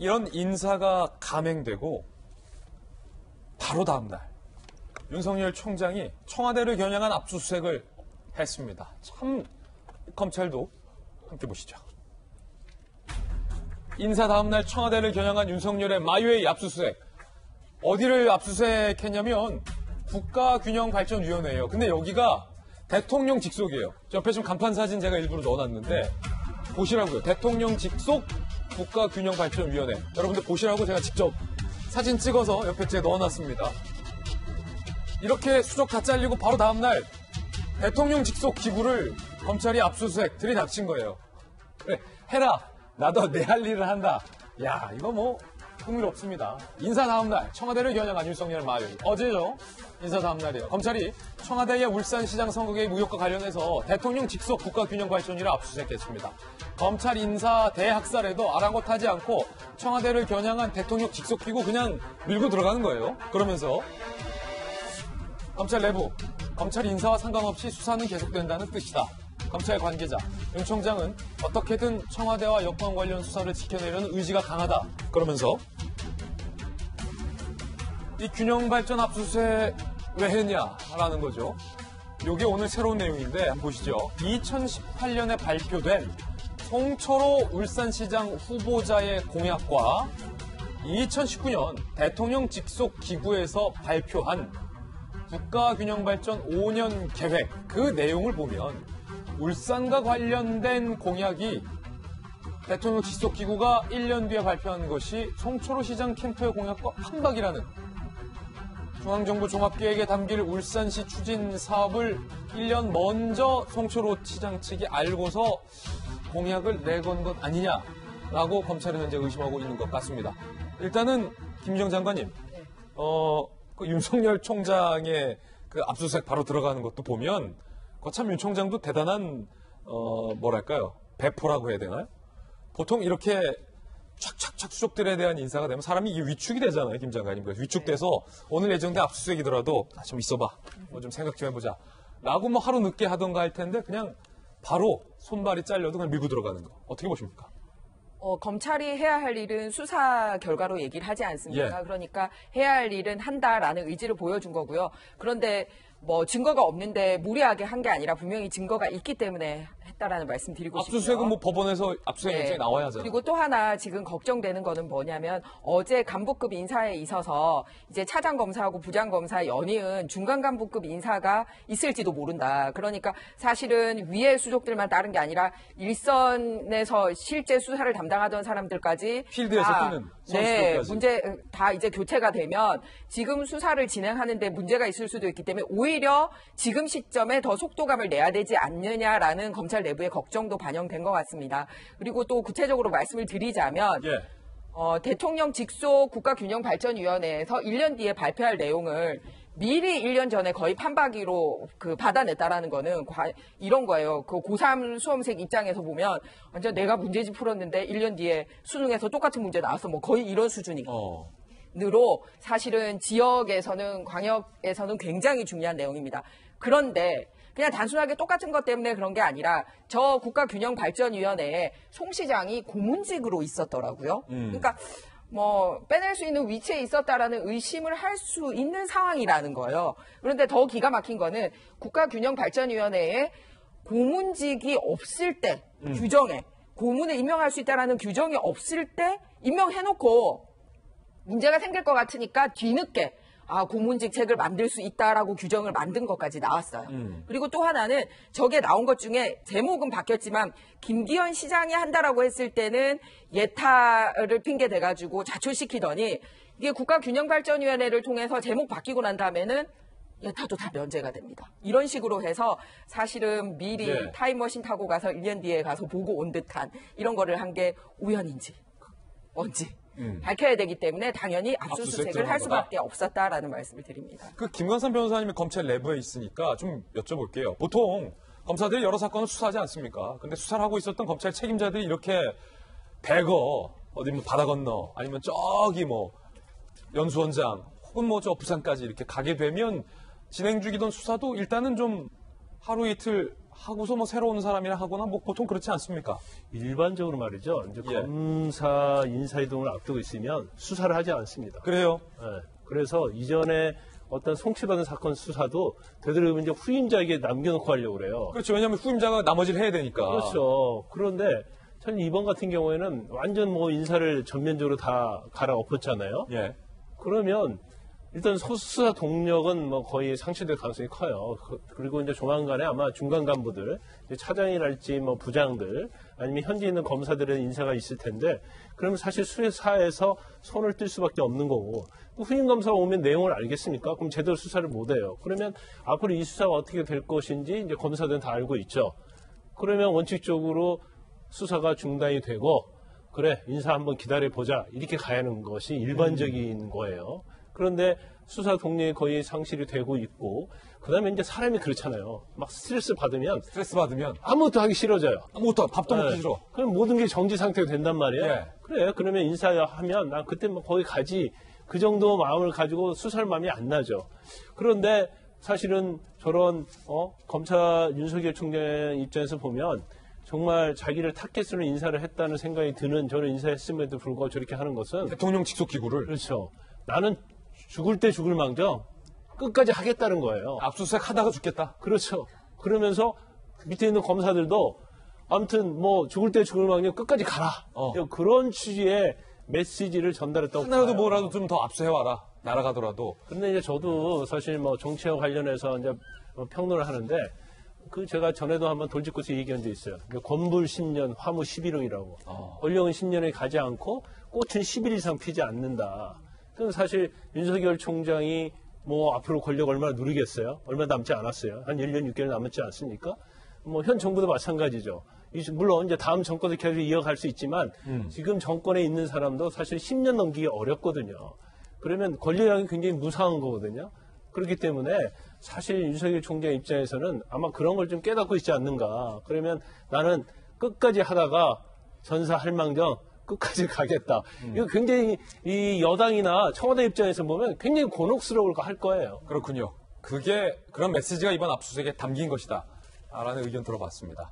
이런 인사가 감행되고 바로 다음 날 윤석열 총장이 청와대를 겨냥한 압수수색을 했습니다. 참 검찰도 함께 보시죠. 인사 다음 날 청와대를 겨냥한 윤석열의 마유의 압수수색. 어디를 압수수색했냐면 국가균형발전위원회예요. 근데 여기가 대통령 직속이에요. 옆에 좀 간판 사진 제가 일부러 넣어놨는데 보시라고요. 대통령 직속 국가균형발전위원회. 여러분들 보시라고 제가 직접 사진 찍어서 옆에 제가 넣어놨습니다. 이렇게 수석 다 잘리고 바로 다음날 대통령 직속 기구를 검찰이 압수수색 들이닥친 거예요. 그래, 해라. 나도 내 할 일을 한다. 야, 이거 뭐 흥미롭습니다. 인사 다음날 청와대를 겨냥한 윤석열 마유. 어제죠. 인사 다음날이에요. 검찰이 청와대의 울산시장 선거 개입 의혹과 관련해서 대통령 직속 국가균형발전위를 압수수색했습니다. 검찰 인사 대학살에도 아랑곳하지 않고 청와대를 겨냥한 대통령 직속 기구 그냥 밀고 들어가는 거예요. 그러면서 검찰 내부, 검찰 인사와 상관없이 수사는 계속된다는 뜻이다. 검찰 관계자, 윤 총장은 어떻게든 청와대와 여권 관련 수사를 지켜내려는 의지가 강하다. 그러면서 이 균형발전 압수수색 왜 했냐라는 거죠. 이게 오늘 새로운 내용인데 한번 보시죠. 2018년에 발표된 송철호 울산시장 후보자의 공약과 2019년 대통령 직속 기구에서 발표한 국가균형발전 5년 계획 그 내용을 보면 울산과 관련된 공약이 대통령 직속 기구가 1년 뒤에 발표한 것이 송철호 시장 캠프의 공약과 판박이라는 중앙정부 종합계획에 담길 울산시 추진 사업을 1년 먼저 송철호 시장 측이 알고서 공약을 내건 것 아니냐라고 검찰은 현재 의심하고 있는 것 같습니다. 일단은 김유정 장관님, 그 윤석열 총장의 그 압수수색 바로 들어가는 것도 보면 참 윤 총장도 대단한 뭐랄까요, 배포라고 해야 되나요? 보통 이렇게 착착착 수석들에 대한 인사가 되면 사람이 이게 위축이 되잖아요, 김 장관님. 그래서 위축돼서 오늘 예정된 압수수색이더라도 좀 있어봐, 뭐 좀 생각 좀 해보자 라고 뭐 하루 늦게 하던가 할 텐데 그냥 바로 손발이 잘려도 그냥 밀고 들어가는 거 어떻게 보십니까? 검찰이 해야 할 일은 수사 결과로 얘기를 하지 않습니까? 예. 그러니까 해야 할 일은 한다라는 의지를 보여준 거고요. 그런데 뭐 증거가 없는데 무리하게 한 게 아니라 분명히 증거가 있기 때문에 했다라는 말씀 드리고 싶고요. 압수수색은 뭐 법원에서 압수수색 영장이 나와야 하잖아요. 그리고 또 하나 지금 걱정되는 거는 뭐냐면 어제 간부급 인사에 있어서 이제 차장 검사하고 부장 검사 연이은 중간 간부급 인사가 있을지도 모른다. 그러니까 사실은 위에 수족들만 따른 게 아니라 일선에서 실제 수사를 담당하던 사람들까지 필드에서 뛰는 선수들까지. 문제 다 이제 교체가 되면 지금 수사를 진행하는데 문제가 있을 수도 있기 때문에 오히려 지금 시점에 더 속도감을 내야 되지 않느냐라는 검찰 내부의 걱정도 반영된 것 같습니다. 그리고 또 구체적으로 말씀을 드리자면 대통령 직속 국가균형발전위원회에서 1년 뒤에 발표할 내용을 미리 1년 전에 거의 판박이로 받아냈다라는 거는 이런 거예요. 그 고3 수험생 입장에서 보면 완전 내가 문제집 풀었는데 1년 뒤에 수능에서 똑같은 문제 나와서 뭐 거의 이런 수준이고. 으로 사실은 지역에서는 광역에서는 굉장히 중요한 내용입니다. 그런데 그냥 단순하게 똑같은 것 때문에 그런 게 아니라 저 국가균형발전위원회에 송 시장이 고문직으로 있었더라고요. 그러니까 뭐 빼낼 수 있는 위치에 있었다라는 의심을 할 수 있는 상황이라는 거예요. 그런데 더 기가 막힌 거는 국가균형발전위원회에 고문직이 없을 때 규정에 고문을 임명할 수 있다라는 규정이 없을 때 임명해놓고 문제가 생길 것 같으니까 뒤늦게 고문직책을 만들 수 있다라고 규정을 만든 것까지 나왔어요. 그리고 또 하나는 저게 나온 것 중에 제목은 바뀌었지만 김기현 시장이 한다라고 했을 때는 예타를 핑계 대가지고 자초시키더니 이게 국가균형발전위원회를 통해서 제목 바뀌고 난 다음에는 예타도 다 면제가 됩니다. 이런 식으로 해서 사실은 미리 타임머신 타고 가서 1년 뒤에 가서 보고 온 듯한 이런 거를 한 게 우연인지 뭔지 밝혀야 되기 때문에 당연히 압수수색을 할 수밖에 없었다라는 말씀을 드립니다. 그 김관삼 변호사님이 검찰 내부에 있으니까 좀 여쭤볼게요. 보통 검사들이 여러 사건을 수사하지 않습니까? 근데 수사를 하고 있었던 검찰 책임자들이 이렇게 대거 어디 뭐 바다 건너 아니면 저기 뭐 연수원장 혹은 뭐 저 부산까지 이렇게 가게 되면 진행 중이던 수사도 일단은 좀 하루 이틀 하고서 뭐 새로운 사람이랑 하거나 뭐 보통 그렇지 않습니까? 일반적으로 말이죠. 이제 예. 검사 인사이동을 앞두고 있으면 수사를 하지 않습니다. 그래요. 예. 그래서 이전에 어떤 송치받은 사건 수사도 되도록이면 이제 후임자에게 남겨놓고 하려고 그래요. 그렇죠. 왜냐하면 후임자가 나머지를 해야 되니까. 그렇죠. 그런데 전 이번 같은 경우에는 완전 뭐 인사를 전면적으로 다 갈아엎었잖아요. 예. 그러면 일단 수사 동력은 뭐 거의 상실될 가능성이 커요. 그리고 이제 조만간에 아마 중간 간부들, 이제 차장이랄지 뭐 부장들, 아니면 현재 있는 검사들의 인사가 있을 텐데, 그러면 사실 수사에서 손을 뜰 수밖에 없는 거고, 후임 검사가 오면 내용을 알겠습니까? 그럼 제대로 수사를 못 해요. 그러면 앞으로 이 수사가 어떻게 될 것인지 이제 검사들은 다 알고 있죠. 그러면 원칙적으로 수사가 중단이 되고, 그래, 인사 한번 기다려보자. 이렇게 가야 하는 것이 일반적인 거예요. 그런데 수사 동력이 거의 상실이 되고 있고, 그 다음에 이제 사람이 그렇잖아요. 막 스트레스 받으면 스트레스 받으면 아무것도 하기 싫어져요. 아무것도 밥도 먹기 네. 싫어. 그럼 모든 게 정지 상태가 된단 말이에요. 예. 그래, 그러면 인사하면 난 그때 뭐 거기 가지. 그 정도 마음을 가지고 수사할 마음이 안 나죠. 그런데 사실은 저런 검사 윤석열 총장 입장에서 보면 정말 자기를 타겟으로 인사를 했다는 생각이 드는 저런 인사했음에도 불구하고 저렇게 하는 것은 대통령 직속 기구를 그렇죠. 나는 죽을 때 죽을 망정 끝까지 하겠다는 거예요. 압수수색 하다가 죽겠다. 그렇죠. 그러면서 밑에 있는 검사들도 아무튼 뭐 죽을 때 죽을 망정 끝까지 가라. 그런 취지의 메시지를 전달했다고 하나라도 봐요. 뭐라도 좀 더 압수해와라. 날아가더라도. 그런데 이제 저도 사실 뭐 정치와 관련해서 이제 평론을 하는데 제가 전에도 한번 돌직구에서 얘기한 적 있어요. 건불 10년, 화무 11호이라고. 권력은 10년에 가지 않고 꽃은 10일 이상 피지 않는다. 그럼 사실 윤석열 총장이 뭐 앞으로 권력 얼마나 누리겠어요? 얼마 남지 않았어요. 한 1년 6개월 남았지 않습니까? 뭐 현 정부도 마찬가지죠. 물론 이제 다음 정권도 계속 이어갈 수 있지만 지금 정권에 있는 사람도 사실 10년 넘기기 어렵거든요. 그러면 권력이 굉장히 무상한 거거든요. 그렇기 때문에 사실 윤석열 총장 입장에서는 아마 그런 걸 좀 깨닫고 있지 않는가. 그러면 나는 끝까지 하다가 전사할 망정 끝까지 가겠다. 이거 굉장히 이 여당이나 청와대 입장에서 보면 굉장히 곤혹스러울 할 거예요. 그렇군요. 그런 메시지가 이번 압수수색에 담긴 것이다. 라는 의견 들어봤습니다.